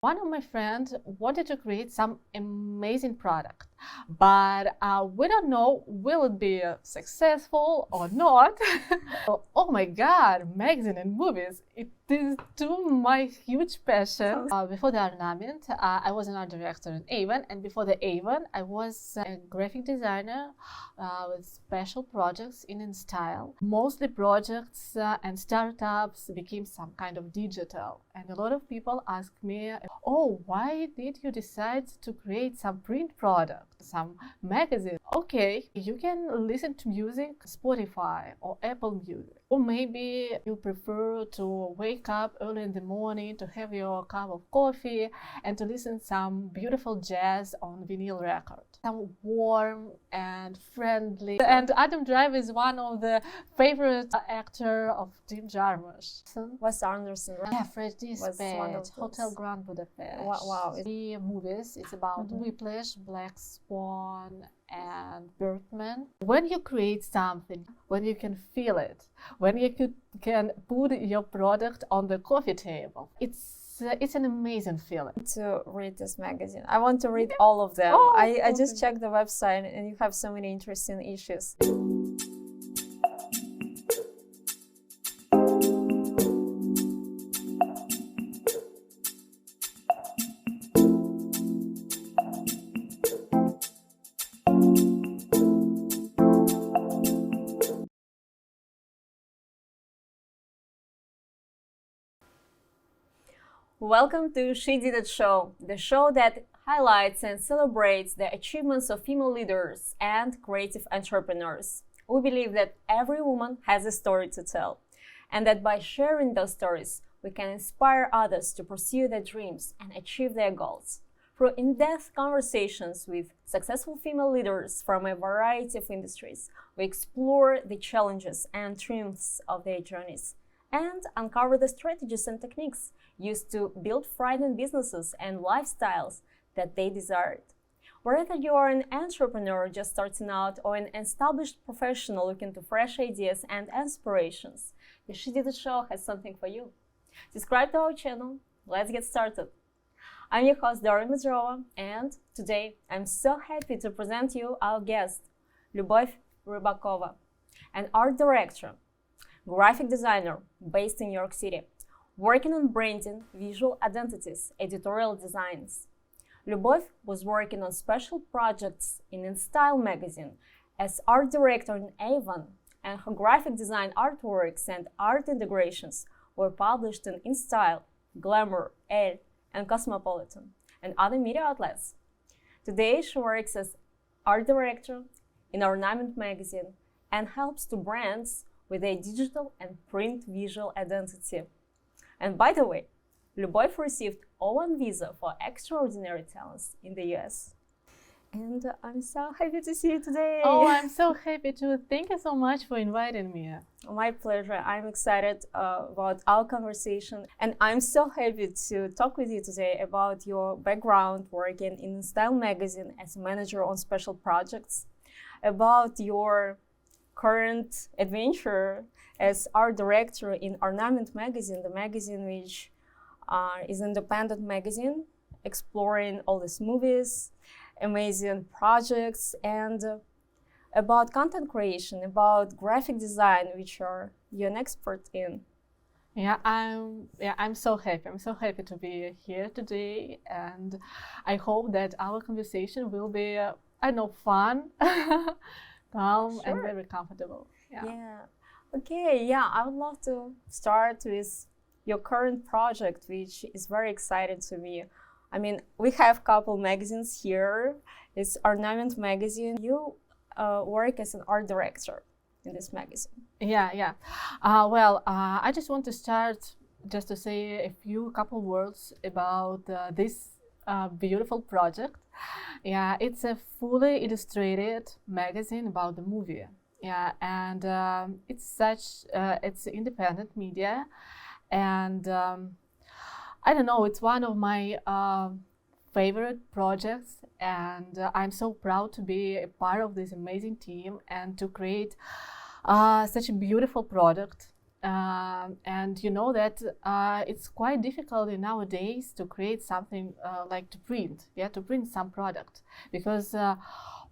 One of my friends wanted to create some amazing product, but we don't know will it be successful or not. Oh my God, magazine and movies, it is too my huge passion. Before the Ornament, I was an art director in Avon, and before the Avon, I was a graphic designer with special projects in Instyle. Mostly projects and startups became some kind of digital, and a lot of people ask me, oh, why did you decide to create some print product, some magazine? Okay, you can listen to music, Spotify or Apple Music. Or maybe you prefer to wake up early in the morning to have your cup of coffee and to listen some beautiful jazz on vinyl record. Some warm and friendly. And Adam Driver is one of the favorite actor of Jim Jarmoush. Wes Anderson, right? Yeah, Fresh Dispatch, Hotel Grand Budapest. Wow. The movies, it's about Whiplash, Black Swan, and Birdman. When you create something, when you can feel it, when you can put your product on the coffee table, it's an amazing feeling. To read this magazine, I want to read all of them. I just checked the website, and you have so many interesting issues. Welcome to She Did It Show, the show that highlights and celebrates the achievements of female leaders and creative entrepreneurs. We believe that every woman has a story to tell, and that by sharing those stories, we can inspire others to pursue their dreams and achieve their goals. Through in-depth conversations with successful female leaders from a variety of industries, we explore the challenges and triumphs of their journeys and uncover the strategies and techniques used to build thriving businesses and lifestyles that they desired. Whether you are an entrepreneur just starting out or an established professional looking to fresh ideas and inspirations, the She Did It Show has something for you. Subscribe to our channel. Let's get started. I'm your host, Dora Medrova, and today I'm so happy to present you our guest, Lubov, an art director, graphic designer based in New York City, working on branding, visual identities, editorial designs. Lubov was working on special projects in Instyle magazine as art director in Avon, and her graphic design artworks and art integrations were published in Instyle, Glamour, Elle, and Cosmopolitan, and other media outlets. Today, she works as art director in Ornament Magazine and helps to brands with a digital and print visual identity. And by the way, Lubov received O1 visa for extraordinary talents in the US. And I'm so happy to see you today. Oh, I'm so happy too. Thank you so much for inviting me. My pleasure. I'm excited about our conversation. And I'm so happy to talk with you today about your background working in Instyle magazine as a manager on special projects, about your current adventure as art director in Ornament Magazine, the magazine which is an independent magazine exploring all these movies, amazing projects, and about content creation, about graphic design, which you're an expert in. I'm so happy. I'm so happy to be here today, and I hope that our conversation will be, fun, calm, and very comfortable. Okay, I would love to start with your current project, which is very exciting to me. I mean, we have a couple magazines here. It's Ornament Magazine. You work as an art director in this magazine. I just want to start just to say a couple words about this beautiful project. It's a fully illustrated magazine about the movie. And it's independent media, and it's one of my favorite projects, and I'm so proud to be a part of this amazing team and to create such a beautiful product And you know that it's quite difficult nowadays to create something like to print some product, because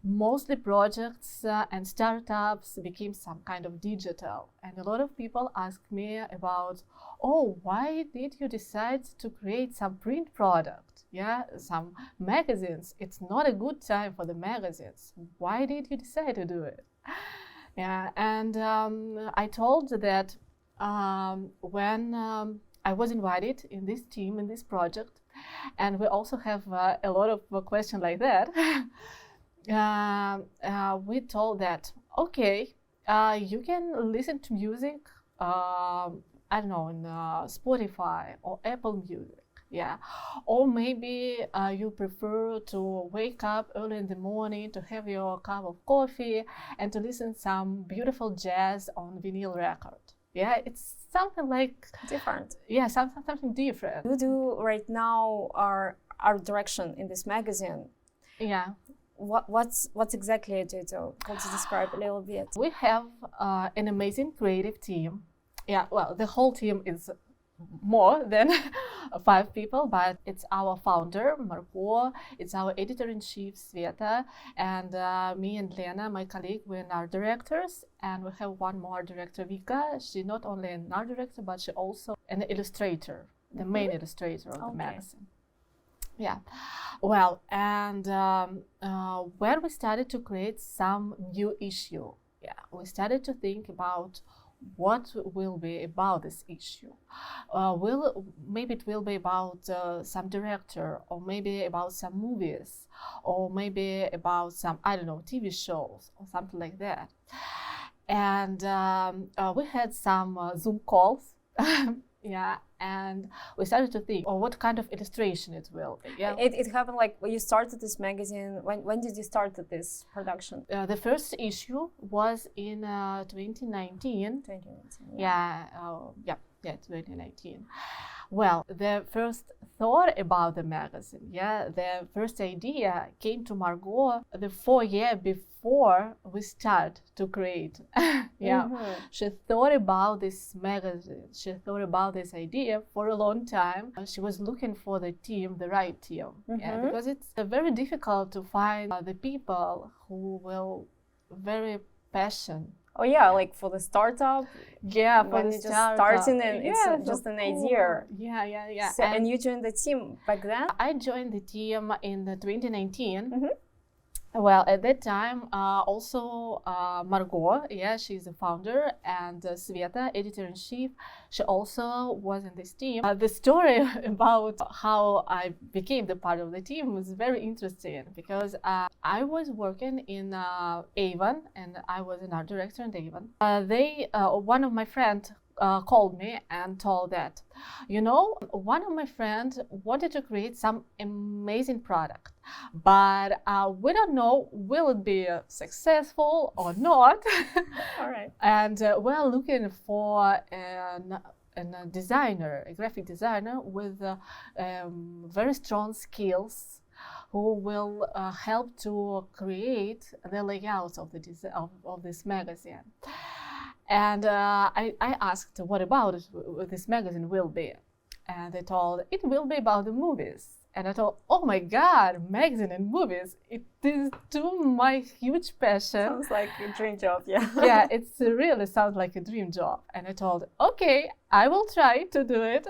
mostly projects and startups became some kind of digital. And a lot of people ask me about, oh, why did you decide to create some print product? Yeah, some magazines. It's not a good time for the magazines. Why did you decide to do it? Yeah, and I told that when I was invited in this team, in this project, and we also have a lot of questions like that, we told that, okay, you can listen to music, I don't know, in Spotify or Apple Music. Yeah, or maybe you prefer to wake up early in the morning to have your cup of coffee and to listen some beautiful jazz on vinyl record. Yeah, it's something like different. Yeah, something different. You do right now our direction in this magazine. Yeah. What's exactly you do? Could you describe a little bit? We have an amazing creative team. Yeah, well, the whole team is more than 5 people, but it's our founder, Marco, it's our editor-in-chief, Sveta, and me and Lena, my colleague, we're art directors, and we have one more director, Vika. She's not only an art director, but she's also an illustrator, the main illustrator of the magazine. Yeah, well, and when we started to create some new issue, we started to think about what will be about this issue. Maybe it will be about some director, or maybe about some movies, or maybe about some, I don't know, TV shows or something like that. And we had some Zoom calls. Yeah, and we started to think, what kind of illustration it will be. Yeah, it happened like when you started this magazine. When did you start this production? The first issue was in 2019. 2019. Yeah, 2019. Well, the first thought about the magazine, the first idea came to Margot the 4 years before we start to create. She thought about this magazine. She thought about this idea for a long time. She was looking for the team, the right team. Because it's very difficult to find the people who will very passionate. Oh yeah, like for the startup. Yeah, for when the you're just starting and it's just an idea. Yeah. So, and you joined the team back then? I joined the team in 2019. Well, at that time, also Margot, she's the founder, and Sveta, editor-in-chief, she also was in this team. The story about how I became the part of the team was very interesting, because I was working in Avon, and I was an art director in Avon. One of my friends called me and told that, one of my friends wanted to create some amazing product, but we don't know will it be successful or not. All right. And we're looking for a designer, a graphic designer with very strong skills, who will help to create the layouts of of this magazine. And I asked, what about it, this magazine will be? And they told, it will be about the movies. And I thought, oh my God, magazine and movies, it is to my huge passion. Sounds like a dream job, yeah. Yeah, it really sounds like a dream job. And I told, okay, I will try to do it.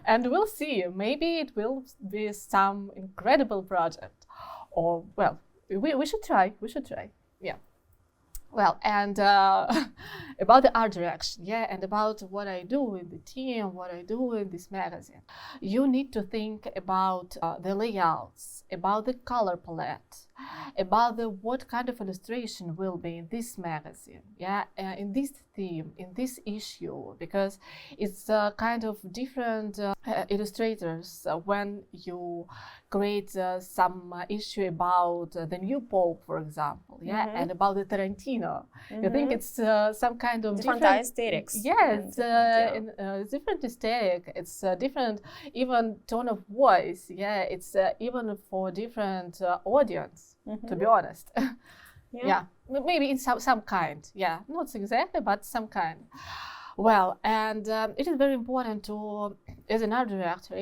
And we'll see, maybe it will be some incredible project. Or, well, we should try, yeah. Well, and about the art direction, and about what I do in the team, what I do in this magazine. You need to think about the layouts, about the color palette, about what kind of illustration will be in this magazine, in this theme, in this issue, because it's kind of different illustrators when you create some issue about the new Pope, for example, and about the Tarantino. You think it's some kind of different aesthetics. Yeah, it's different aesthetic. It's a different even tone of voice. Yeah, it's even for different audience. To be honest. Maybe in some kind. Yeah, not exactly, but some kind. Well, and it is very important to, as an art director,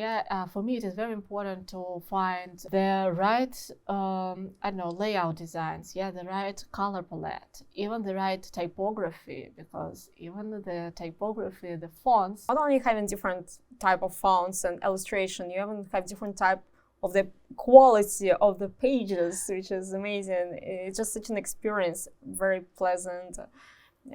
for me it is very important to find the right, layout designs, the right color palette, even the right typography, because even the typography, the fonts. Not only having different type of fonts and illustration, you even have different type of the quality of the pages, which is amazing. It's just such an experience, very pleasant.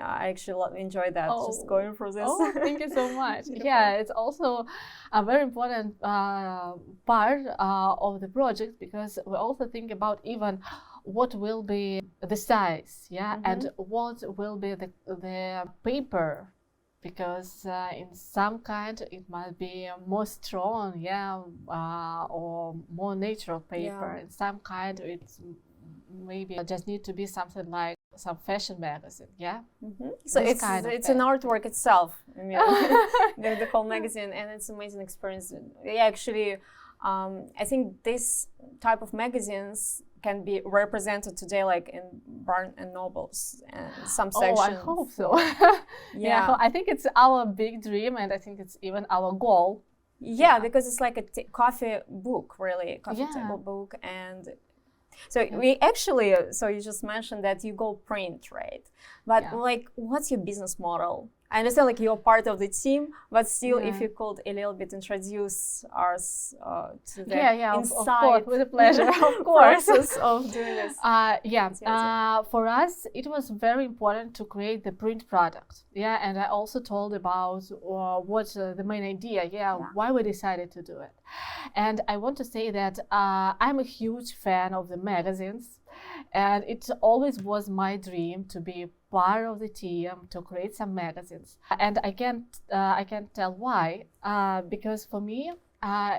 I actually enjoyed that, just going through this. Oh, thank you so much. Yeah, it's also a very important part of the project, because we also think about even what will be the size, and what will be the paper, because in some kind it might be more strong, or more natural paper. In some kind it's maybe just need to be something like some fashion magazine, So it's an artwork itself. I mean, the whole magazine, and it's an amazing experience. Actually, I think this type of magazines can be represented today, like in Barnes and Nobles and some sections. I hope so. I think it's our big dream, and I think it's even our goal. Because it's like a coffee book, really, coffee table book. And so we actually, so you just mentioned that you go print, right? But like, what's your business model? I understand like you're part of the team, but still, if you could a little bit introduce us to the of course, with a pleasure, of course, process of doing this. For us, it was very important to create the print product. And I also told about what's the main idea. Why we decided to do it. And I want to say that I'm a huge fan of the magazines, and it always was my dream to be part of the team to create some magazines. And I can't tell why, because for me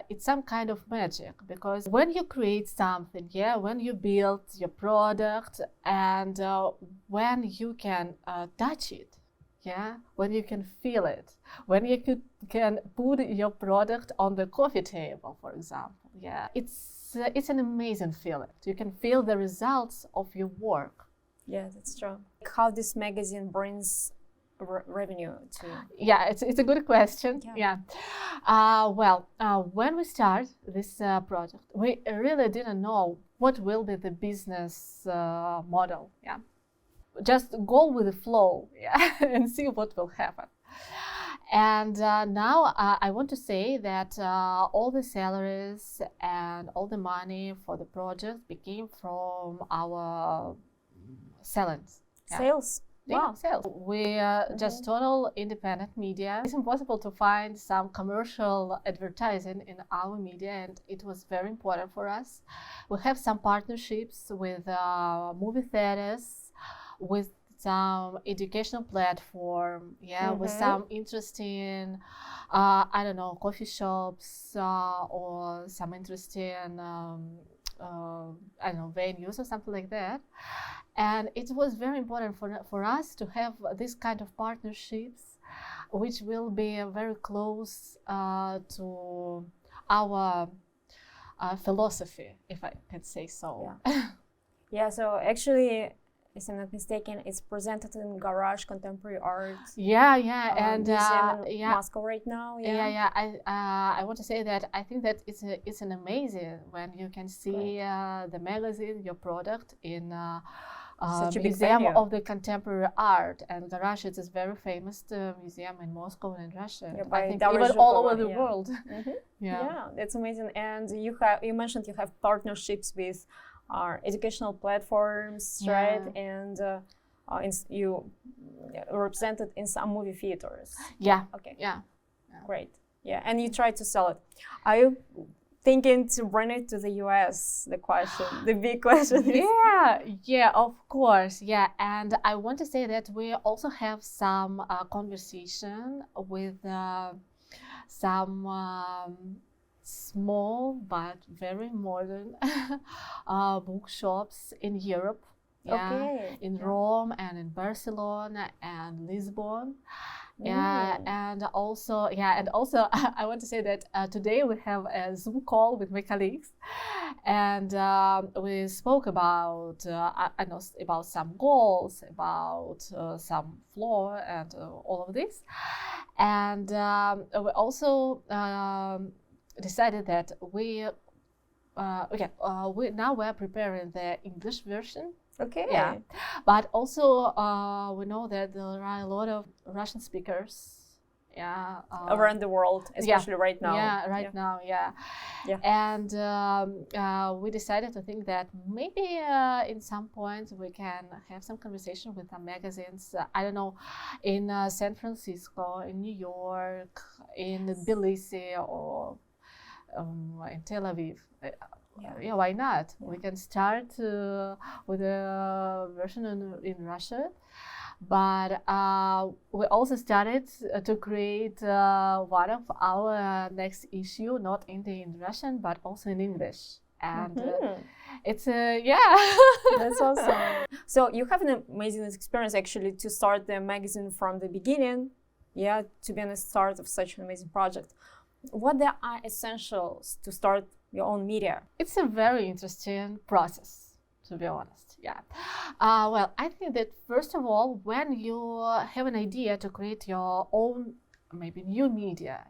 it's some kind of magic, because when you create something, when you build your product, and when you can touch it, when you can feel it, when you can put your product on the coffee table, for example, it's an amazing feeling. You can feel the results of your work. Yeah, that's true. How this magazine brings revenue to you? It's a good question. When we start this project, we really didn't know what will be the business model. Just go with the flow, and see what will happen. And now I want to say that all the salaries and all the money for the project became from our sales. Sales? Wow. Sales. We just total independent media. It's impossible to find some commercial advertising in our media, and it was very important for us. We have some partnerships with movie theaters, with some educational platform, with some interesting, coffee shops, or some interesting, venues or something like that. And it was very important for us to have this kind of partnerships, which will be very close to our philosophy, if I can say so. So actually, if I'm not mistaken, it's presented in Garage Contemporary Art. And museum in Moscow right now. I want to say that I think that it's an amazing when you can see the magazine, your product in such a Museum big of the Contemporary Art, and Garage is a very famous museum in Moscow and in Russia. I think even all over the world. That's amazing. And you mentioned you have partnerships with educational platforms, right? And you represented in some movie theaters. Okay. Great. And you try to sell it. Are you thinking to bring it to the US? The big question is. Of course. And I want to say that we also have some conversation with some small but very modern bookshops in Europe, in Rome and in Barcelona and Lisbon. And also I want to say that today we have a Zoom call with my colleagues, And we spoke about I know about some goals, about some flaw, and all of this. And we also decided that we we're preparing the English version. Okay. Yeah, but also we know that there are a lot of Russian speakers. Yeah, Around the world, especially right now. Yeah, right now. Yeah. Yeah. And we decided to think that maybe in some point we can have some conversation with some magazines. I don't know, in San Francisco, in New York, in Tbilisi, or in Tel Aviv. Yeah, why not? Yeah. We can start with a version in Russian, but we also started to create one of our next issue, not only in Russian, but also in English. And it's That's awesome. So you have an amazing experience actually to start the magazine from the beginning, to be on the start of such an amazing project. What are essentials to start your own media? It's a very interesting process, to be honest. Yeah. Well, I think that first of all, when you have an idea to create your own maybe new media,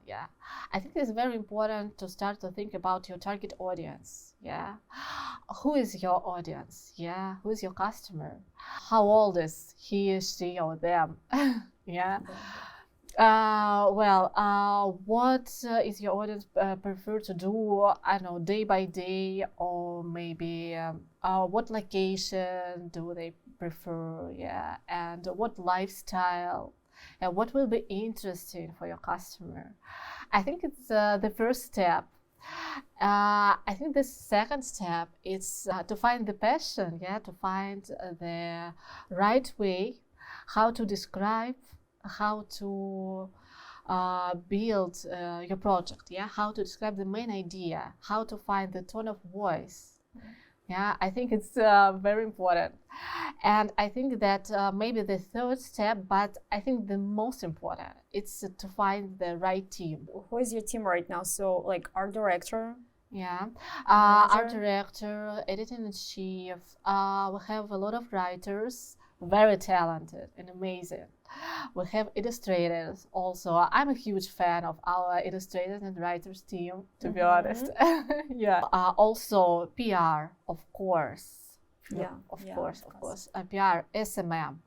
I think it's very important to start to think about your target audience. Who is your audience? Who is your customer? How old is he, she, or them? What is your audience prefer to do? I don't know, day by day, or maybe what location do they prefer? And what lifestyle, and what will be interesting for your customer? I think it's the first step. I think the second step is to find the passion, to find the right way, how to describe, how to build your project, how to describe the main idea, how to find the tone of voice. I think it's very important. And I think that maybe the third step, but I think the most important, it's to find the right team. Who is your team right now? So like art director? Art director, editor-in-chief. We have a lot of writers, very talented and amazing. We have illustrators also. I'm a huge fan of our illustrators and writers team, to be honest. Also PR, of course. Of course. PR, SMM.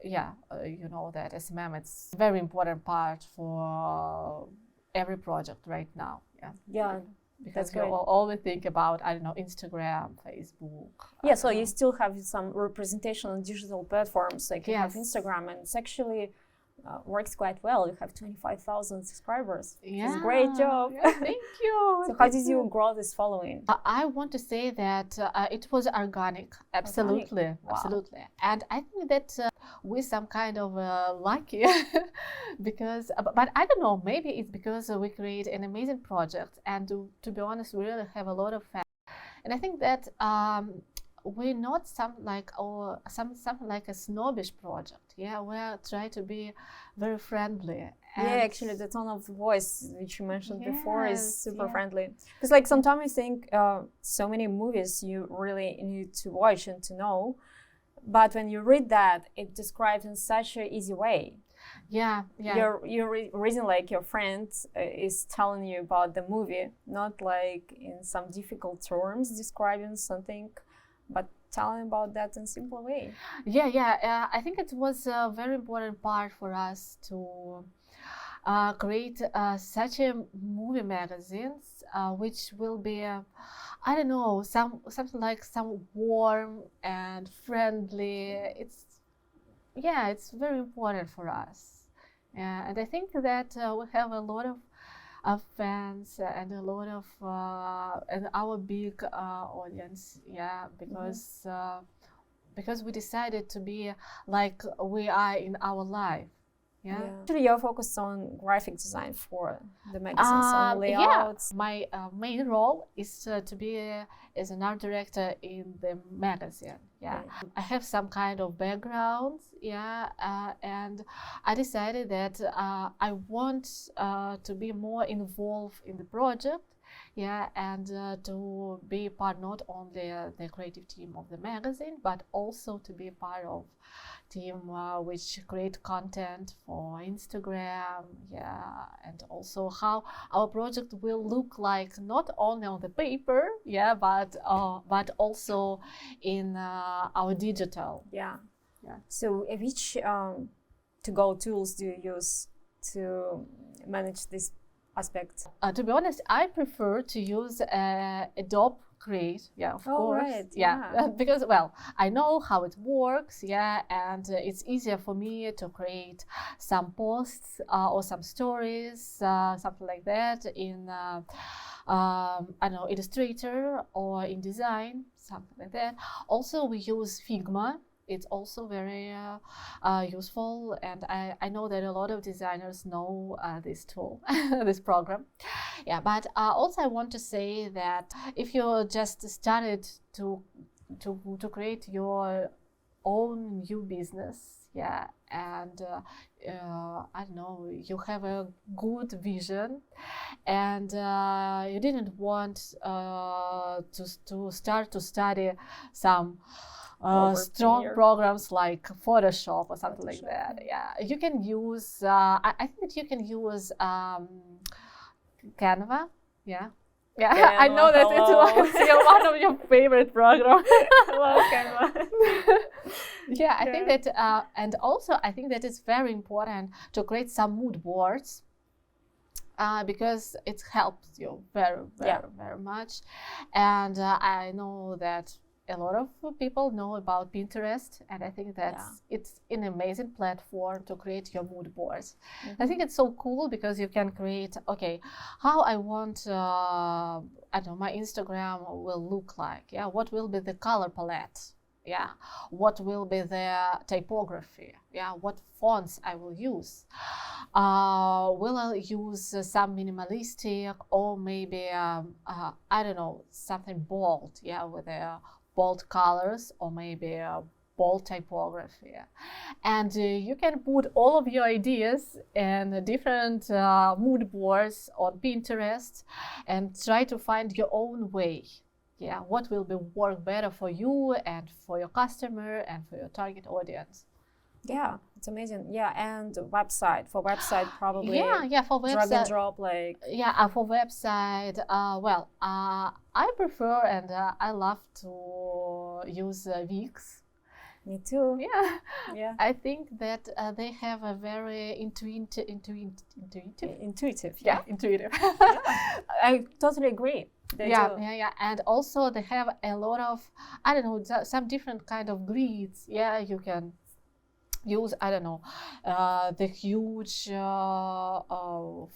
You know that SMM, it's a very important part for every project right now. Because we always think about, I don't know, Instagram, Facebook. So you still have some representation on digital platforms, like you have Instagram, and it's actually works quite well. You have 25,000 subscribers. It's a great job. Thank you. So how did you grow this following? I want to say that it was organic. Absolutely. Wow. Absolutely. And I think that we're some kind of lucky because, but I don't know, maybe it's because we create an amazing project, and to be honest, we really have a lot of fans. And I think that we're not something like a snobbish project. We try to be very friendly. Actually, the tone of the voice which you mentioned before is super friendly. Because like sometimes I think so many movies you really need to watch and to know, but when you read that, it describes in such an easy way. You're reading like your friend is telling you about the movie, not like in some difficult terms describing something, but telling about that in a simple way. I think it was a very important part for us to create such a movie magazines, which will be, I don't know, something like some warm and friendly. It's very important for us. And I think that we have a lot of fans and a lot of and our big audience, because we decided to be like we are in our life. Actually, you're focused on graphic design for the magazines, on layouts. My main role is to be as an art director in the magazine. I have some kind of background, and I decided that I want to be more involved in the project, Yeah, and to be part not only the creative team of the magazine, but also to be part of team which create content for Instagram, yeah, and also how our project will look like not only on the paper, yeah, but also in our digital. Yeah. Yeah. So which to-go tools do you use to manage this aspect? To be honest, I prefer to use Adobe Create, yeah, of course, right, yeah. Because, well, I know how it works, yeah, and it's easier for me to create some posts or some stories, something like that in, I don't know, Illustrator or InDesign, something like that. Also, we use Figma. It's also very useful, and I know that a lot of designers know this tool, this program. Yeah, but also I want to say that if you just started to create your own new business, yeah, and I don't know, you have a good vision, and you didn't want to start to study some strong programs like Photoshop or something like that. Yeah, you can use. I think that you can use Canva. Yeah, yeah. Canva, I know that it's one of your favorite programs. I love Canva. Yeah, I think that, and also I think that it's very important to create some mood boards. Because it helps you very much, and I know that a lot of people know about Pinterest, and I think that it's an amazing platform to create your mood boards. I think it's so cool because you can create, okay, how I want, I don't know, my Instagram will look like. Yeah, what will be the color palette? Yeah, what will be the typography? Yeah, what fonts I will use? Will I use some minimalistic or maybe I don't know, something bold? Yeah, with a bold colors or maybe a bold typography, and you can put all of your ideas in different mood boards on Pinterest and try to find your own way. Yeah, what will be work better for you and for your customer and for your target audience. Yeah, it's amazing. Yeah, and website probably. Yeah, for website. Drag and drop, like. Yeah, for website. Well, I prefer and I love to use Wix. Me too. Yeah, yeah. I think that they have a very intuitive. Yeah, intuitive. I totally agree. Yeah, and also they have a lot of, I don't know, some different kind of grids. Yeah, you can use, I don't know, the huge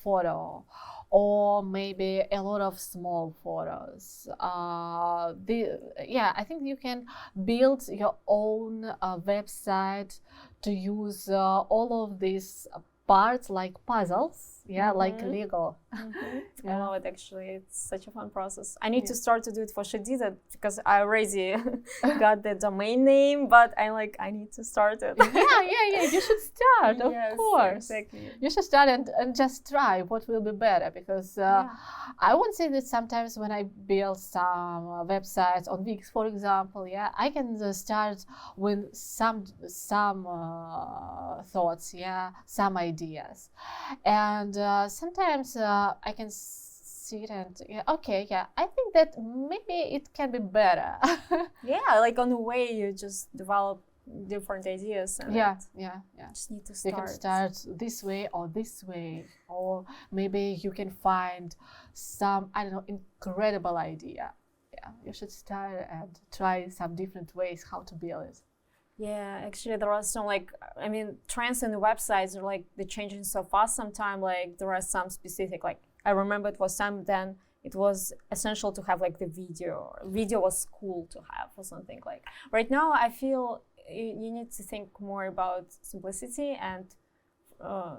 photo, or maybe a lot of small photos. I think you can build your own website to use all of these parts like puzzles. Yeah, like Lego. I love it, actually. It's such a fun process. I need to start to do it for Shadida because I already got the domain name, but I need to start it. Yeah, you should start, of course. Exactly. You should start and just try what will be better, because I would say that sometimes when I build some websites on Wix, for example, I can start with some thoughts, some ideas. And sometimes I can see it and I think that maybe it can be better. Like on the way you just develop different ideas. And just need to start. You can start this way, or maybe you can find some, I don't know, incredible idea. Yeah, you should start and try some different ways how to build it. Yeah, actually there are some trends in the websites are they're changing so fast sometimes. There are some specific, I remember it was some, then it was essential to have the video. Video was cool to have or something. Right now I feel you need to think more about simplicity and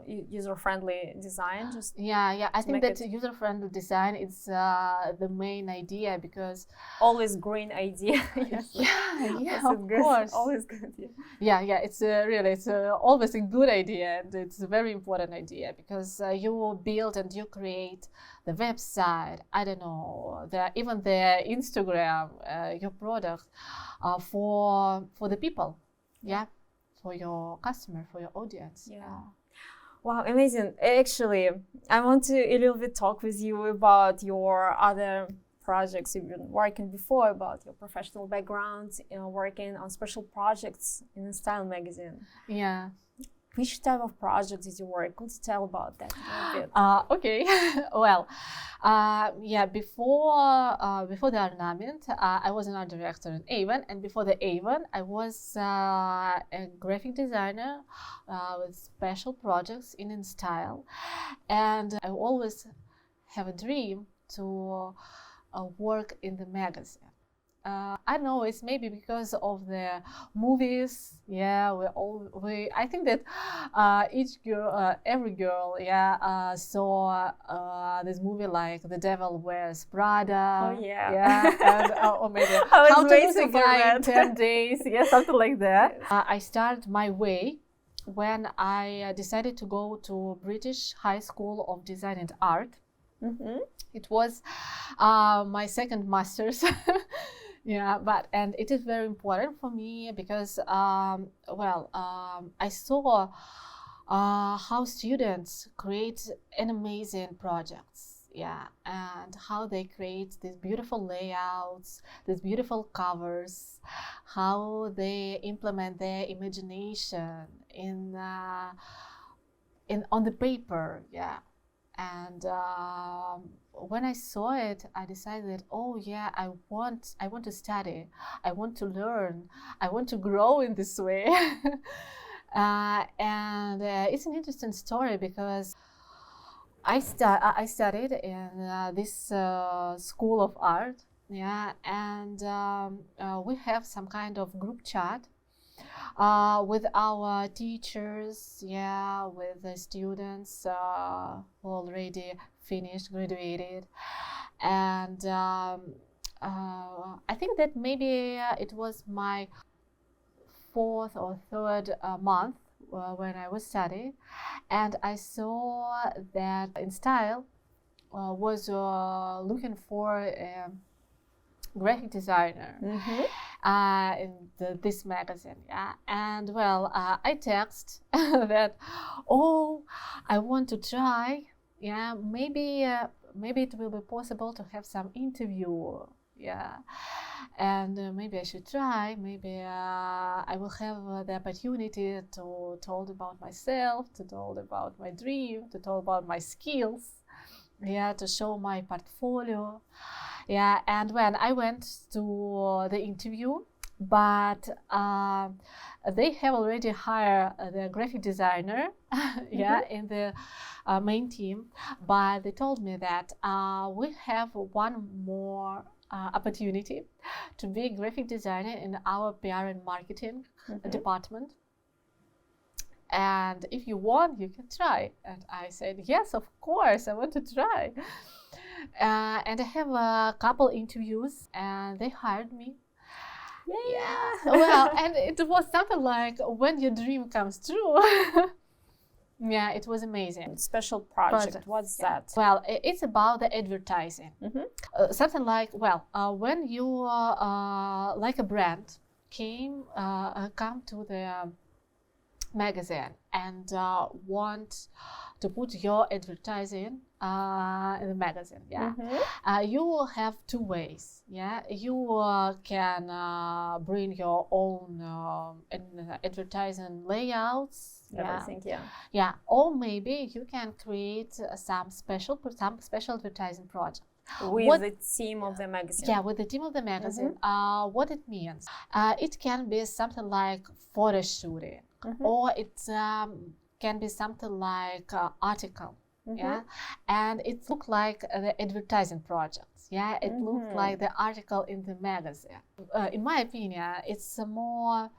user-friendly design. Just Yeah. I think make that it- user-friendly design is the main idea because always green idea. Yes. yeah, Also of good. course. Always good. Yeah. Yeah. It's really it's always a good idea, and it's a very important idea because you build and you create the website. I don't know, even the Instagram, your product for the people. Yeah, for your customer, for your audience. Yeah. Wow, amazing. Actually, I want to a little bit talk with you about your other projects you've been working before, about your professional background, working on special projects in Instyle magazine. Yeah. Which type of project did you work? Could you tell about that a little bit? Okay. Well, yeah. Before the Ornament, I was an art director in Avon, and before the Avon, I was a graphic designer with special projects in Instyle, and I always have a dream to work in the magazine. I don't know, it's maybe because of the movies. Yeah, I think that every girl, yeah, saw this movie like The Devil Wears Prada. Oh, yeah. Yeah, and, or maybe I was How to waiting Lose a for Guy in that. 10 Days. Yeah, something like that. I started my way when I decided to go to British High School of Design and Art. Mm-hmm. It was my second master's. Yeah, and it is very important for me because, I saw how students create an amazing projects. Yeah, and how they create these beautiful layouts, these beautiful covers, how they implement their imagination on the paper. Yeah. And when I saw it, I decided, oh yeah, I want to study, I want to learn, I want to grow in this way. And it's an interesting story because I studied in this school of art, yeah, and we have some kind of group chat with our teachers, yeah, with the students who already finished, graduated. And I think that maybe it was my fourth or third month when I was studying, and I saw that Instyle was looking for a graphic designer. Mm-hmm. In this magazine, yeah, and well, I text that, oh, I want to try, yeah, maybe it will be possible to have some interview, yeah, and maybe I should try, maybe I will have the opportunity to talk about myself, to talk about my dream, to talk about my skills, yeah, to show my portfolio. Yeah, and when I went to the interview, but they have already hired the graphic designer, yeah, Mm-hmm. in the main team. But they told me that we have one more opportunity to be a graphic designer in our PR and marketing Mm-hmm. department. And if you want, you can try. And I said, yes, of course, I want to try. And I have a couple interviews, and they hired me. Yeah. Well, and it was something like when your dream comes true. Yeah, it was amazing. Special project. What's Yeah. that? Well, it's about the advertising. Mm-hmm. Something like, when you like a brand come to the magazine and want to put your advertising in the magazine, yeah. Mm-hmm. You will have two ways, yeah. You can bring your own advertising layouts, yeah. Everything, yeah. Yeah, or maybe you can create some special advertising project. With the team of the magazine. Yeah, with the team of the magazine. What it means? It can be something like photo shooting, or it can be something like article. Yeah, and it looked like the advertising projects. Yeah, it looked like the article in the magazine. In my opinion, it's more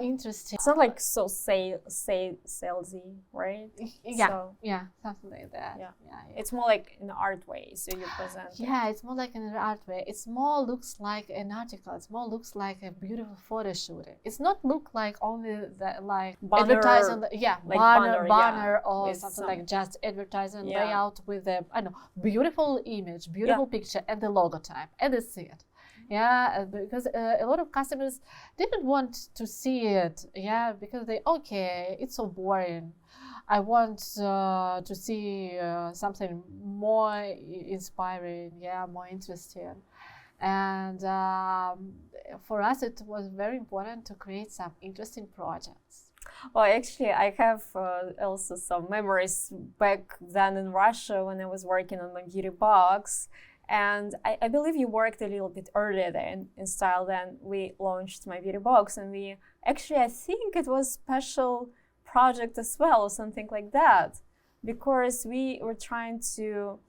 Interesting. It's not like so salesy, right? Yeah, So, yeah, something like that. Yeah. Yeah. it's more like in the art way, so you present it. Yeah, it's more like an art way. It's more looks like an article. It's more looks like a beautiful photo shoot. It's not look like only the like Banner, advertising. Yeah, like banner, banner, yeah, or with something some- like just advertising Yeah. layout with a beautiful image, beautiful picture, and the logotype, and that's it. Yeah, because a lot of customers didn't want to see it. Yeah, because it's so boring. I want to see something more inspiring, more interesting. And for us, it was very important to create some interesting projects. Well, actually, I have also some memories back then in Russia when I was working on my beauty box. And I believe you worked a little bit earlier than in Style. Then we launched my beauty box, and I think it was special project as well, or something like that, because we were trying to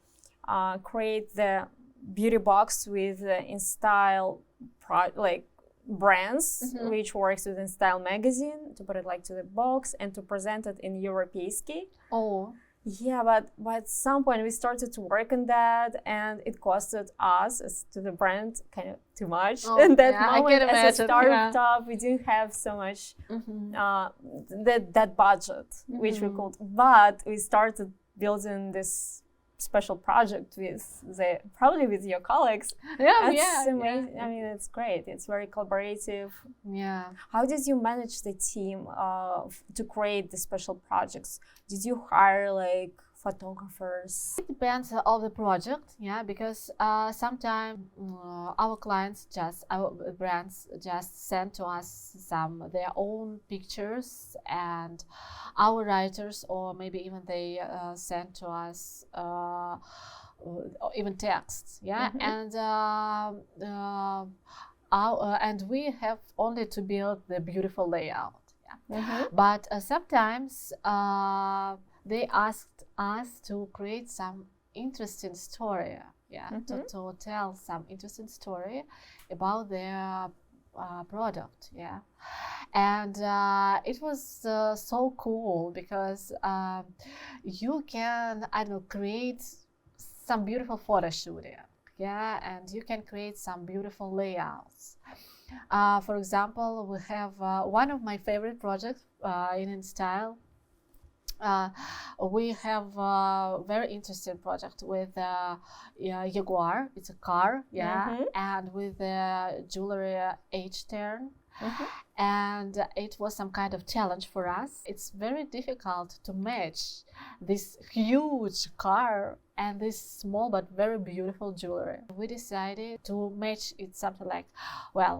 create the beauty box with Instyle brands, which works with Instyle magazine, to put it like to the box and to present it in Europейский. Oh. Yeah, but at some point we started to work on that, and it costed us, as to the brand, kind of too much. And that moment, as a startup, we didn't have so much that budget, which we could. But we started building this special project probably with your colleagues. That's amazing. I mean, it's great. It's very collaborative. Yeah. How did you manage the team to create the special projects? Did you hire like photographers? It depends on the project, because sometimes our brands just send to us their own pictures, and our writers, or maybe even they send to us even texts, and we have only to build the beautiful layout. But sometimes they asked us to create some interesting story, to tell some interesting story about their product, and it was so cool because you can create some beautiful photo shooting, and you can create some beautiful layouts. For example, we have one of my favorite projects in Instyle. We have a very interesting project with Jaguar. It's a car, and with the jewelry H-turn. And it was some kind of challenge for us. It's very difficult to match this huge car and this small but very beautiful jewelry. We decided to match it something like,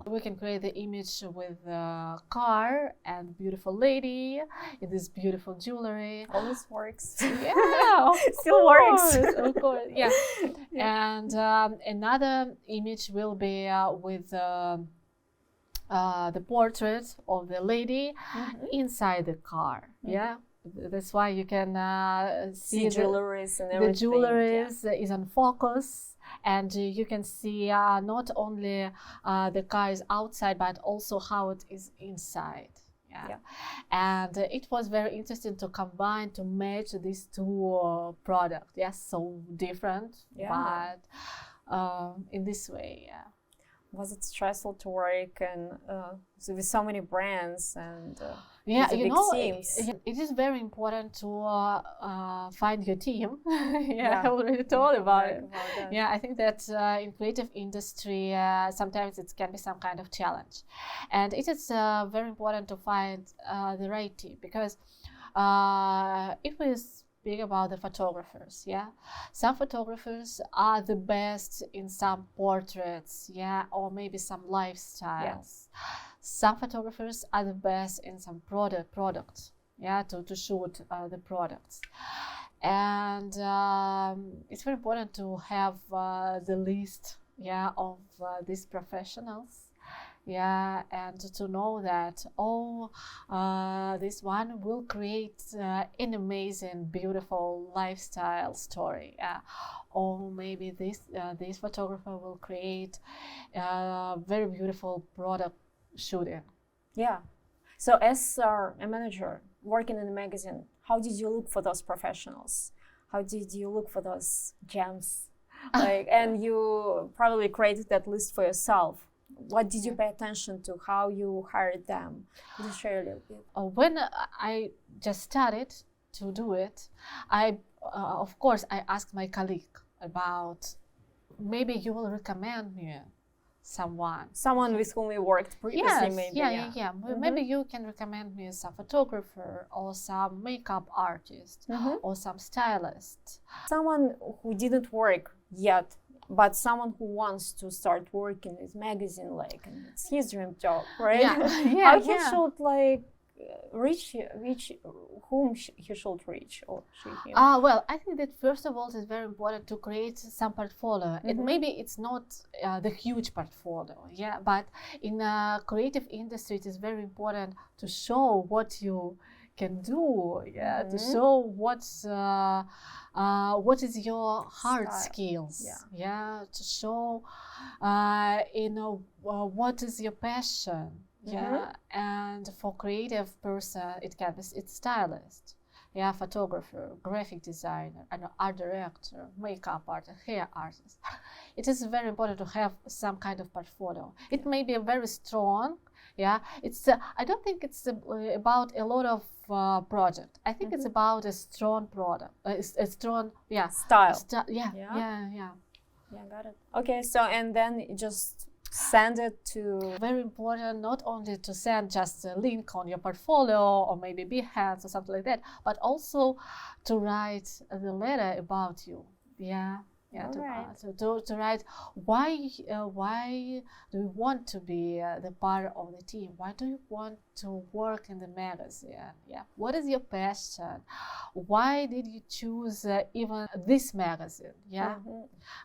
we can create the image with a car and beautiful lady in this beautiful jewelry. Always works. Yeah, still works. Of course, yeah. And another image will be with the portrait of the lady inside the car. That's why you can see the jewelries and everything. The jewelry is on focus, and you can see not only the car is outside, but also how it is inside. And it was very interesting to combine, to match these two products. So different, but in this way. Was it stressful to work and with so many brands and big teams? It is very important to find your team. I already told about it. I think that in creative industry sometimes it can be some kind of challenge, and it is very important to find the right team, because if we speak about the photographers, some photographers are the best in some portraits, or maybe some lifestyles. Some photographers are the best in some products, to shoot the products. And it's very important to have the list of these professionals, and to know that this one will create an amazing, beautiful lifestyle story, or maybe this photographer will create very beautiful product shooting. So as a manager working in a magazine, how did you look for those professionals? How did you look for those gems? And you probably created that list for yourself. What did you pay attention to? How you hired them? Could you share a little bit? When I just started to do it, of course, I asked my colleague about, maybe you will recommend me someone with whom you worked previously. Yes, maybe. Yeah. Maybe you can recommend me some photographer or some makeup artist or some stylist. Someone who didn't work yet, but someone who wants to start working with magazine, and it's his dream job, right? How he should reach whom he should reach, or she him? Well, I think that first of all, it's very important to create some portfolio. Maybe it's not the huge portfolio, but in a creative industry, it is very important to show what you can do, to show what is your hard skills, to show what is your passion. And for creative person, it's stylist, photographer, graphic designer, and art director, makeup artist, hair artist. It is very important to have some kind of portfolio. It may be very strong. It's. I don't think it's about a lot of project. I think it's about a strong product, a strong style. Yeah, got it. Okay, so and then just send it to... Very important not only to send just a link on your portfolio or maybe Behance or something like that, but also to write the letter about you. To write why do you want to be the part of the team? Why do you want to work in the magazine? What is your passion? Why did you choose even this magazine?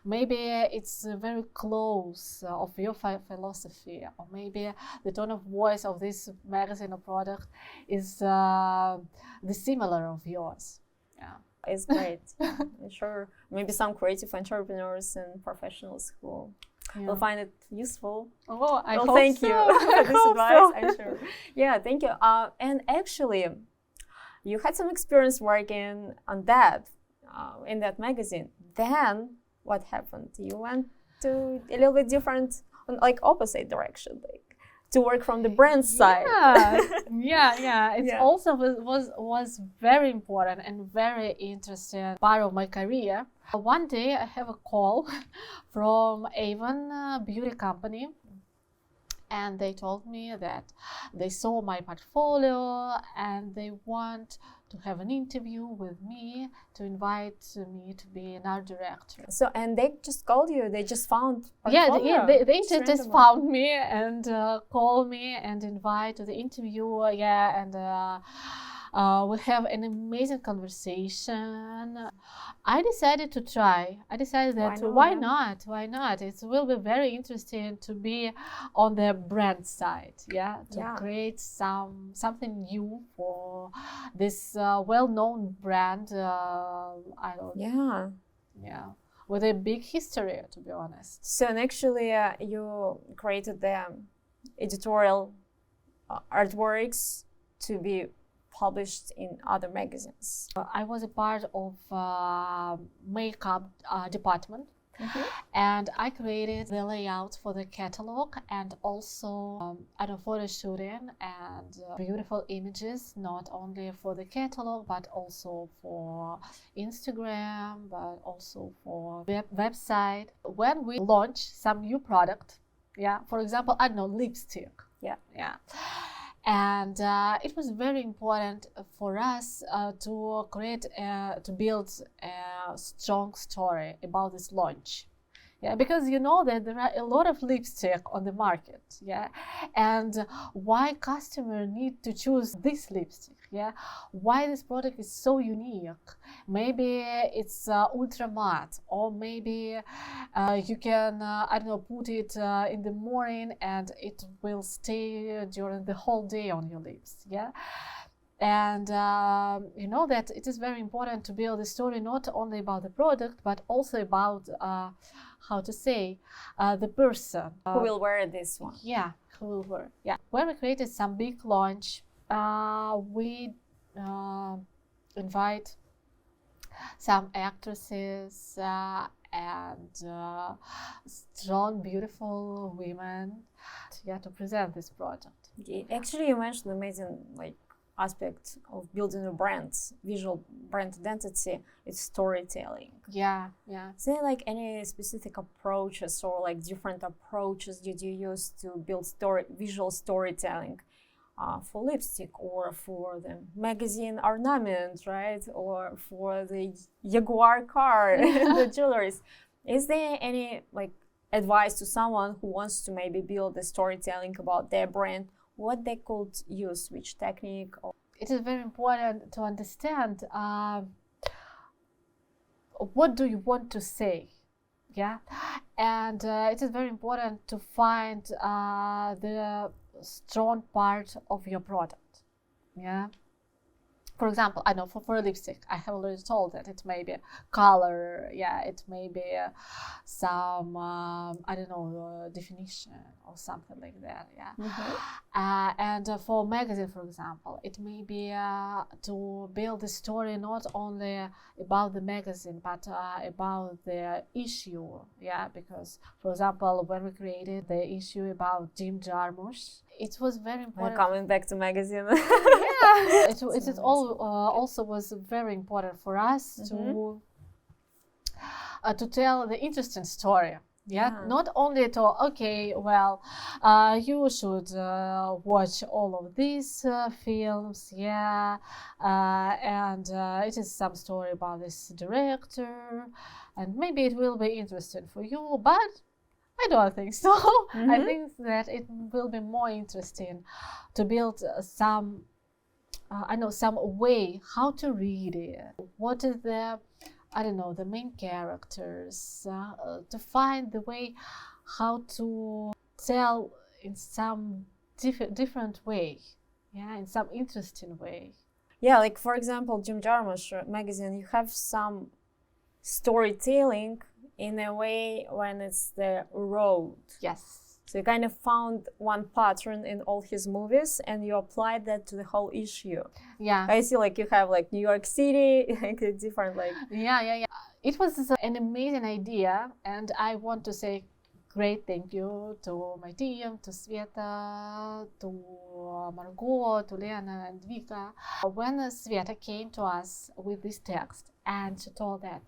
Maybe it's very close of your philosophy, or maybe the tone of voice of this magazine or product is the similar of yours. It's great. I'm sure maybe some creative entrepreneurs and professionals who will find it useful. I hope thank so. you for this advice. I'm sure. Thank you. And actually, you had some experience working on that in that magazine. Then what happened? You went to a little bit different, opposite direction, to work from the brand side. It also was very important and very interesting part of my career. One day I have a call from Avon beauty company, and they told me that they saw my portfolio and they want to have an interview with me, to invite me to be an art director. So, and they just called you, they just found portfolio. They just found me and called me and invite to the interview, and we have an amazing conversation. I decided to try. I decided that why not? It will be very interesting to be on the brand side, to create something new for this well-known brand. With a big history, to be honest. So, and actually, you created the editorial artworks to be published in other magazines. I was a part of makeup department, and I created the layout for the catalog and also photo shooting and beautiful images, not only for the catalog but also for Instagram, but also for website. When we launch some new product, for example, lipstick. And it was very important for us to build a strong story about this launch. Because you know that there are a lot of lipstick on the market, and why customer need to choose this lipstick, why this product is so unique. Maybe it's ultra matte, or maybe you can put it in the morning and it will stay during the whole day on your lips, And you know that it is very important to build a story not only about the product but also about the person who will wear this one. Who will wear. When we created some big launch We invite some actresses and strong, beautiful women, to present this project. Actually, you mentioned amazing aspect of building a brand, visual brand identity. It's storytelling. Yeah. Is there any specific approaches or different approaches did you use to build visual storytelling? For lipstick, or for the magazine Ornament, right? Or for the Jaguar car, the jewelries. Is there any advice to someone who wants to maybe build a storytelling about their brand, what they could use, which technique? It is very important to understand what do you want to say, yeah? And it is very important to find the strong part of your product, yeah. For example, I know for a lipstick, I have already told that it may be color, yeah, it may be some definition or something like that, yeah. And for magazine, for example, it may be to build a story not only about the magazine but about the issue, yeah. Because, for example, when we created the issue about Jim Jarmoush, it was very important. We're coming back to magazine. Yeah, it also was very important for us to tell the interesting story. Yeah, not only to you should watch all of these films, yeah, and it is some story about this director, and maybe it will be interesting for you, but I don't think so. I think that it will be more interesting to build some way how to read it. What is the main characters, to find the way how to tell in some different way, yeah, in some interesting way. Yeah, for example, Jim Jarmoush magazine, you have some storytelling in a way when it's the road. Yes. So you kind of found one pattern in all his movies and you applied that to the whole issue. Yeah. I see you have New York City, different Yeah. It was an amazing idea, and I want to say great thank you to my team, to Sveta, to Margot, to Lena and Vika. When Sveta came to us with this text, and she told that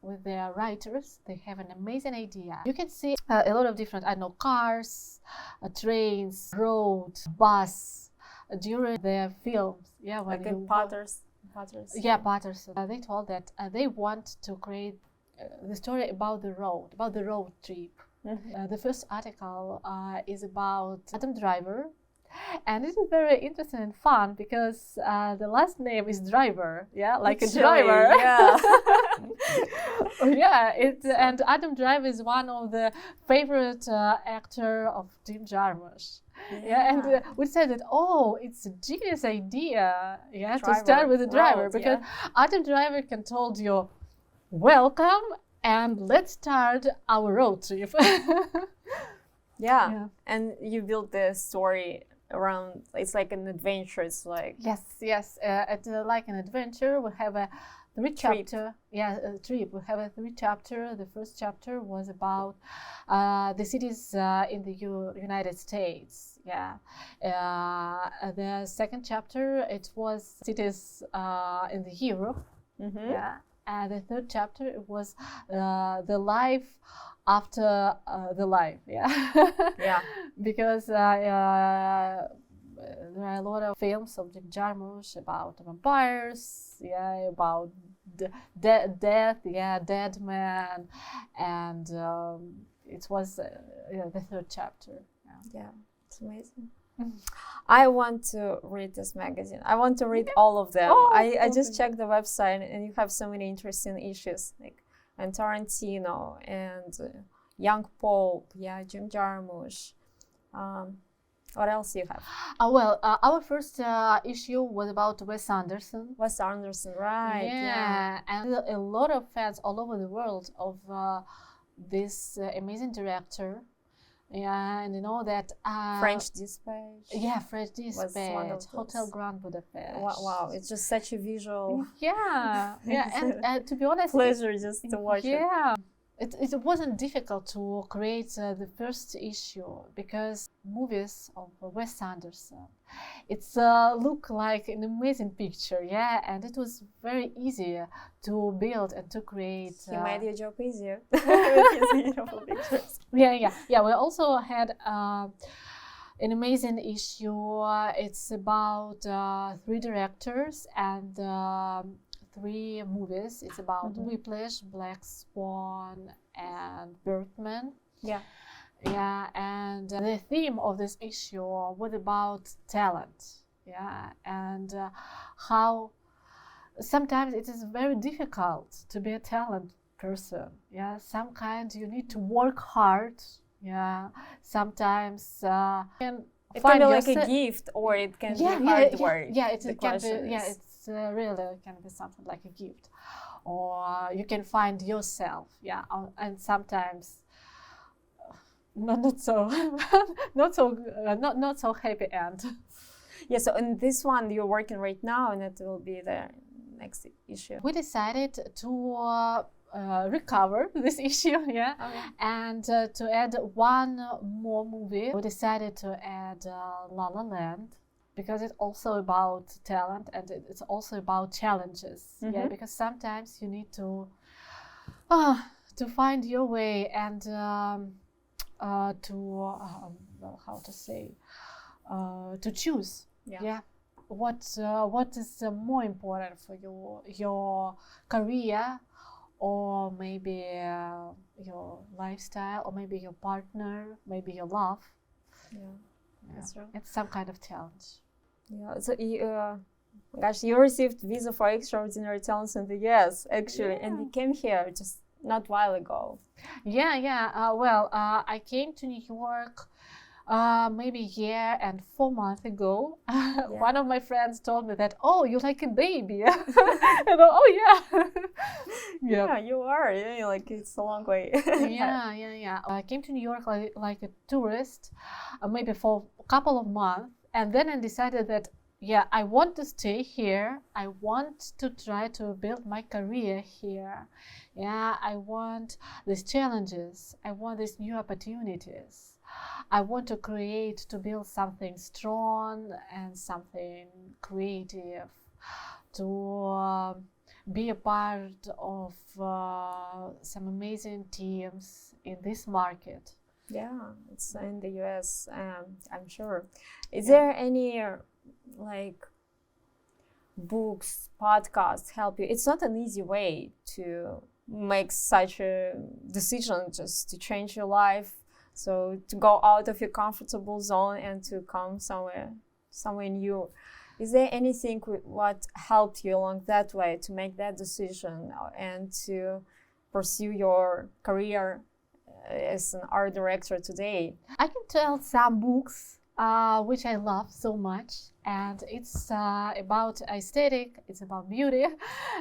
with their writers, they have an amazing idea. You can see a lot of different, cars, trains, road, bus during their films. Yeah, when Potters. Yeah, Potters. They told that they want to create the story about the road trip. The first article is about Adam Driver. And it is very interesting and fun because the last name is Driver, yeah, like a driver. Yeah. Yeah, and Adam Driver is one of the favorite actor of Jim Jarmusch. Yeah, and we said that it's a genius idea, yeah, to start with a driver because Adam Driver can told you, welcome and let's start our road trip. Yeah, and you built the story around, it's like an adventure, it's like... Yes, it's like an adventure. We have a 3 chapter. Yeah, a trip. We have a 3 chapter. The first chapter was about the cities in the United States. Yeah. The second chapter, it was cities in the Europe. Yeah. And the third chapter, it was the life after the life, yeah. Because there are a lot of films of Jim Jarmusch about vampires, about death, dead man, and it was the third chapter. Yeah, it's amazing. I want to read this magazine. I want to read all of them. I just checked the website and you have so many interesting issues and Tarantino and Young Pope, Jim Jarmusch. What else do you have? Our first issue was about Wes Anderson. Wes Anderson, right? Yeah, and a lot of fans all over the world of this amazing director. Yeah, and you know that French Dispatch. Yeah, French was one of Dispatch, those. Hotel Grand Budapest. Wow, it's just such a visual Yeah, yeah, and to be honest, pleasure just to watch it. yeah, it wasn't difficult to create the first issue because movies of Wes Anderson, it's look like an amazing picture, yeah, and it was very easy to build and to create. He made your job easier with his beautiful pictures. Yeah. We also had an amazing issue. It's about 3 directors and 3 movies. It's about Whiplash, Black Swan, and Birdman. Yeah. Yeah, and the theme of this issue was about talent. Yeah, and how sometimes it is very difficult to be a talent person. Yeah, sometimes you need to work hard. Yeah, sometimes it can be like a gift, or it can be hard work. Yeah, it can be. Yeah, it's really can be something like a gift, or you can find yourself. Yeah, and sometimes not so not so happy end. Yeah. So in this one you're working right now, and it will be the next issue. We decided to recover this issue, yeah, and to add one more movie. We decided to add La La Land because it's also about talent and it's also about challenges. Yeah, because sometimes you need to find your way and to choose. Yeah. What is more important for you, your career, or maybe your lifestyle, or maybe your partner, maybe your love. That's true. It's some kind of challenge. Yeah. So you received visa for extraordinary talents in the US actually, and you came here just not a while ago. Well, I came to New York maybe a year and 4 months ago. One of my friends told me that, oh, you're like a baby. And yeah, you are. Yeah, like it's a long way. yeah. I came to New York like a tourist, maybe for a couple of months, and then I decided that I want to stay here. I want to try to build my career here. Yeah, I want these challenges. I want these new opportunities. I want to build something strong and something creative, to be a part of some amazing teams in this market. Yeah, it's in the US, I'm sure. Is there any like books, podcasts help you? It's not an easy way to make such a decision, just to change your life. So to go out of your comfortable zone and to come somewhere new. Is there anything what helped you along that way to make that decision and to pursue your career as an art director today? I can tell some books which I love so much, and it's about aesthetic, it's about beauty,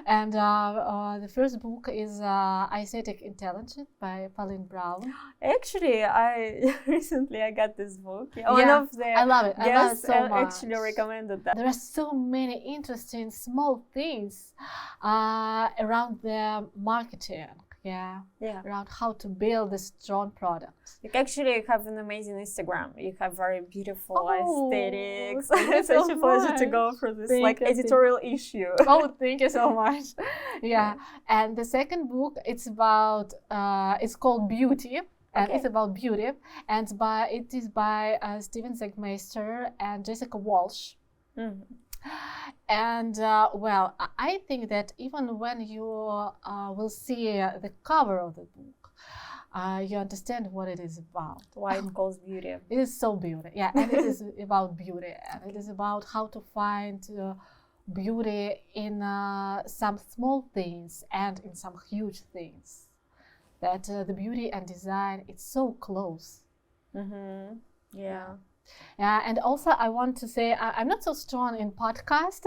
and the first book is Aesthetic Intelligence by Pauline Brown. Actually, I recently got this book. One of the I love it. I love it so much. Actually recommended that. There are so many interesting small things around the marketing. Yeah, around how to build a strong product. You actually have an amazing Instagram. You have very beautiful aesthetics. It's such a pleasure to go through this editorial issue. Oh, thank you so much. Yeah, and the second book, it's about it's called Beauty. And it's about beauty, and it is by Steven Zegmeister and Jessica Walsh. And well, I think that even when you will see the cover of the book, you understand what it is about. Why it calls beauty. It is so beauty, and it is about beauty, and it is about how to find beauty in some small things and in some huge things. That the beauty and design, it's so close. Yeah. Yeah, and also I want to say I'm not so strong in podcast.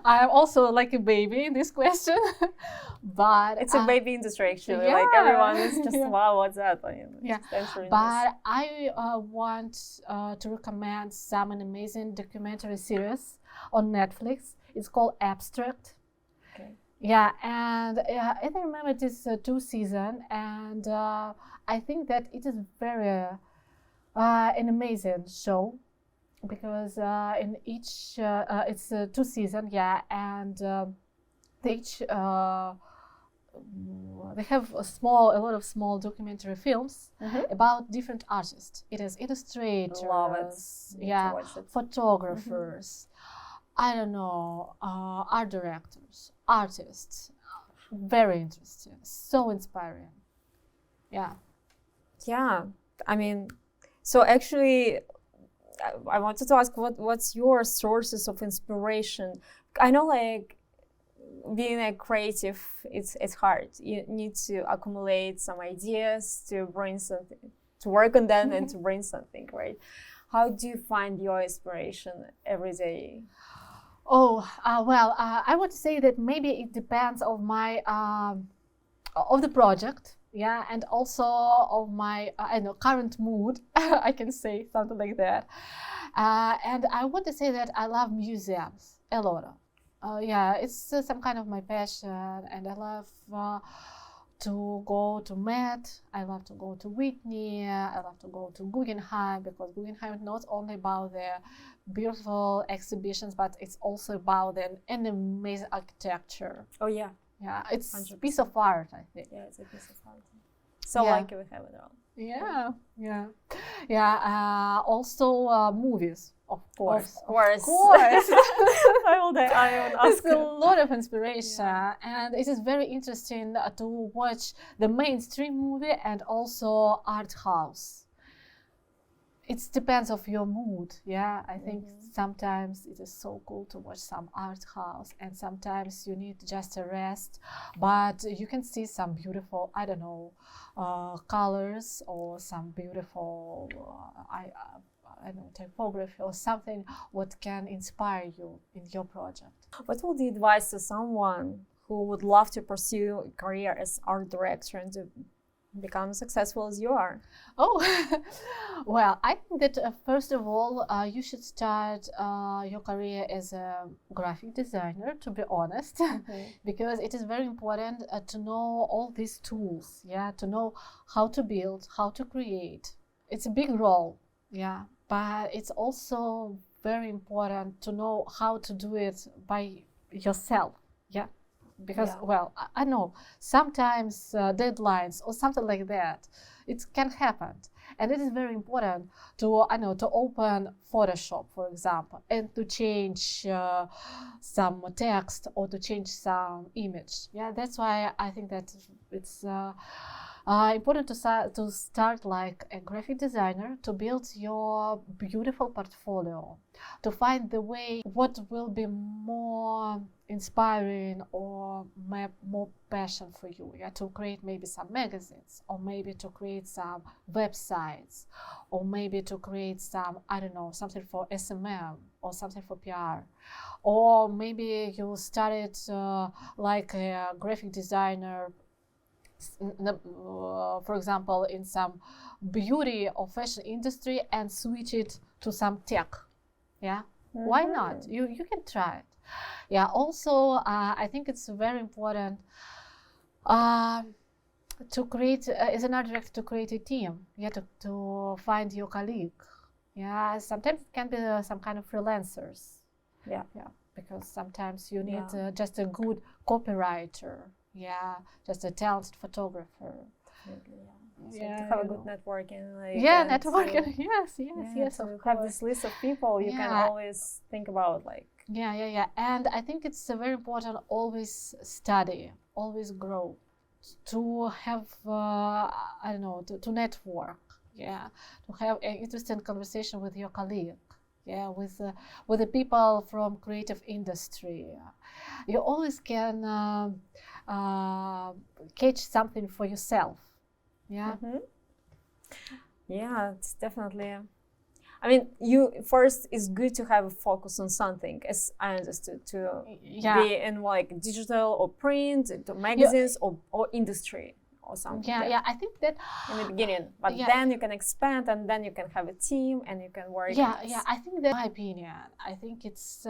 I'm also like a baby in this question, but It's a baby industry actually. yeah. Like everyone is just Yeah. wow, what's that? Yeah, Just answering but I want to recommend some an amazing documentary series on Netflix. It's called Abstract. this. Okay. Yeah, and I remember it is 2 seasons, and I think that it is very an amazing show because in each it's 2 seasons, yeah, and they each they have a lot of small documentary films about different artists. It is illustrators, Love it. Need to yeah, watch it. photographers, I don't know, art directors, artists. Very interesting, so inspiring. Yeah. Yeah, I mean, so actually, I wanted to ask what's your sources of inspiration? I know, like, being a creative, it's hard. You need to accumulate some ideas to bring something, to work on them, and to bring something, right? How do you find your inspiration every day? Oh, well, I would say that maybe it depends of my of the project, yeah, and also of my I don't know, current mood. I can say something like that. And I want to say that I love museums a lot. Yeah, it's some kind of my passion, and I love to go to Met. I love to go to Whitney. I love to go to Guggenheim because Guggenheim is not only about the beautiful exhibitions, but it's also about an amazing architecture. Oh yeah, Yeah, it's a 100%. piece of art, I think. yeah, it's a piece of art. So Yeah. lucky we have it all. Yeah, yeah, yeah. Also, movies, of course. Of course. Of course. I will ask. It's a lot of inspiration, and it is very interesting to watch the mainstream movie and also art house. It depends of your mood. Yeah, I think sometimes it is so cool to watch some art house, and sometimes you need just a rest, but you can see some beautiful, I don't know, colors or some beautiful I don't know, typography or something what can inspire you in your project. What would you advise to someone who would love to pursue a career as art director and to become successful as you are? Oh, well, I think that first of all, you should start your career as a graphic designer, to be honest, because it is very important to know all these tools, yeah, to know how to build, how to create. It's a big role, yeah, but it's also very important to know how to do it by yourself, yeah. Because, well, I know sometimes deadlines or something like that, it can happen. And it is very important to, I know, to open Photoshop, for example, and to change some text or to change some image. Yeah, that's why I think that it's important to start like a graphic designer, to build your beautiful portfolio, to find the way what will be more inspiring or more passion for you, yeah, to create maybe some magazines, or maybe to create some websites, or maybe to create some, I don't know, something for SMM or something for PR, or maybe you started like a graphic designer, for example, in some beauty or fashion industry and switch it to some tech. Yeah, why not? You can try it. Yeah, also I think it's very important to create as an art director, to create a team, yeah, to find your colleague. Yeah, sometimes it can be some kind of freelancers. Yeah, because sometimes you need just a good copywriter, yeah, just a talented photographer. So to have a good networking, like, networking. Yes. To have this list of people you can always think about, like. Yeah. And I think it's very important always study, always grow, to have I don't know, to network. Yeah, to have an interesting conversation with your colleague. Yeah, with the people from creative industry. You always can catch something for yourself. Yeah. Yeah, it's definitely. I mean, you first, it's good to have a focus on something, as I understood, to be in like digital or print, to magazines or industry or something. I think that in the beginning, but then you can expand, and then you can have a team and you can work. I think that, in my opinion, I think it's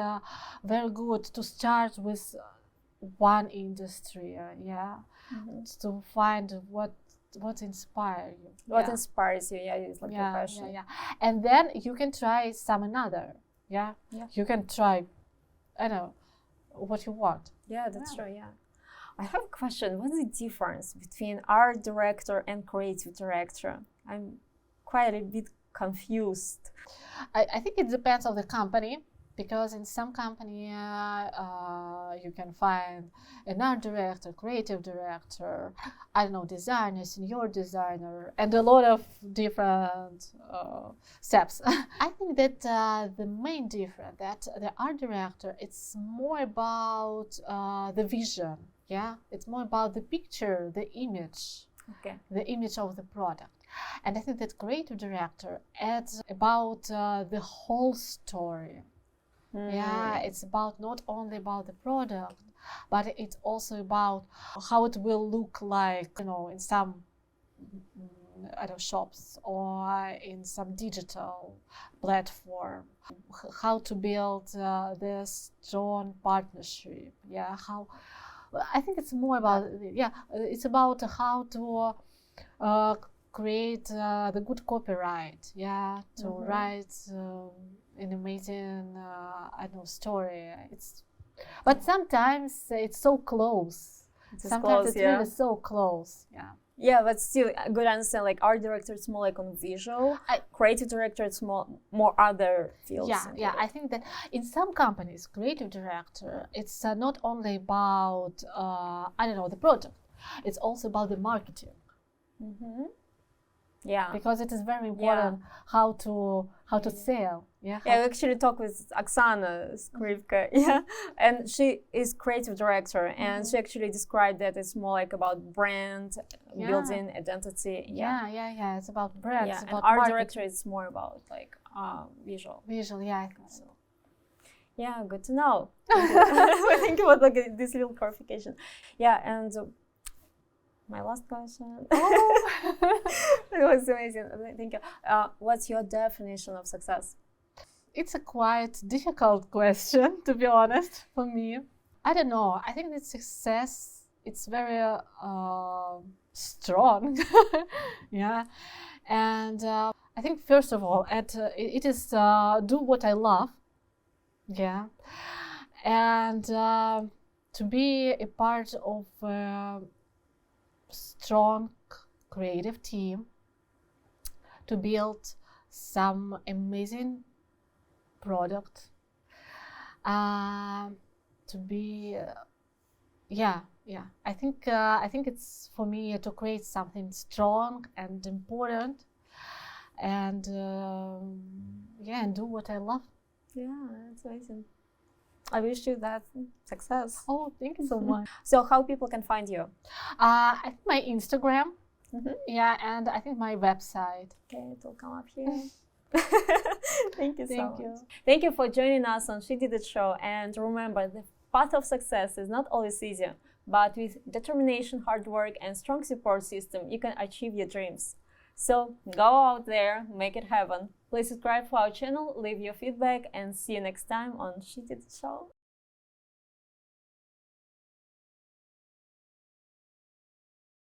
very good to start with one industry. To find what inspires you. What inspires you? It's like your passion. And then you can try some another. You can try, I don't know, what you want. Yeah, that's true. I have a question. What's the difference between art director and creative director? I'm quite a bit confused. I think it depends on the company, because in some company you can find an art director, creative director, I don't know, designer, senior designer, and a lot of different steps. I think that the main difference, that the art director, it's more about the vision. It's more about the picture, the image, the image of the product. And I think that creative director adds about the whole story. It's about not only about the product, but it's also about how it will look like, in some shops or in some digital platform. How to build this strong partnership. I think it's more about it's about how to create the good copyright. To write an amazing story. But sometimes it's so close. Sometimes it's really so close. But still, I could understand, like, art director is more like on visual, creative director it's more other fields. I think that in some companies, creative director, it's not only about the product, it's also about the marketing. Because it is very important how to sell. I actually talked with Oksana Skrivka, and she is creative director, and she actually described that it's more like about brand, building identity. It's about brand. It's about and art marketing. director is more about like visual. I think so. Yeah, good to know. Thank you for like this little clarification. And my last question. It was amazing. Thank you. What's your definition of success? It's a quite difficult question, to be honest, for me. I don't know. I think that success, it's very strong. And I think, first of all, it is do what I love. And to be a part of strong creative team, to build some amazing product, to be I think it's for me to create something strong and important, and and do what I love. That's amazing. I wish you that success. Oh, thank you so much. So how people can find you? I think my Instagram, and I think my website. Okay, it will come up here. Thank you so Thank much. you. Thank you for joining us on She Did It Show. And remember, the path of success is not always easy, but with determination, hard work, and strong support system, you can achieve your dreams. So go out there, make it happen. Please subscribe to our channel, leave your feedback, and see you next time on She Did It Show.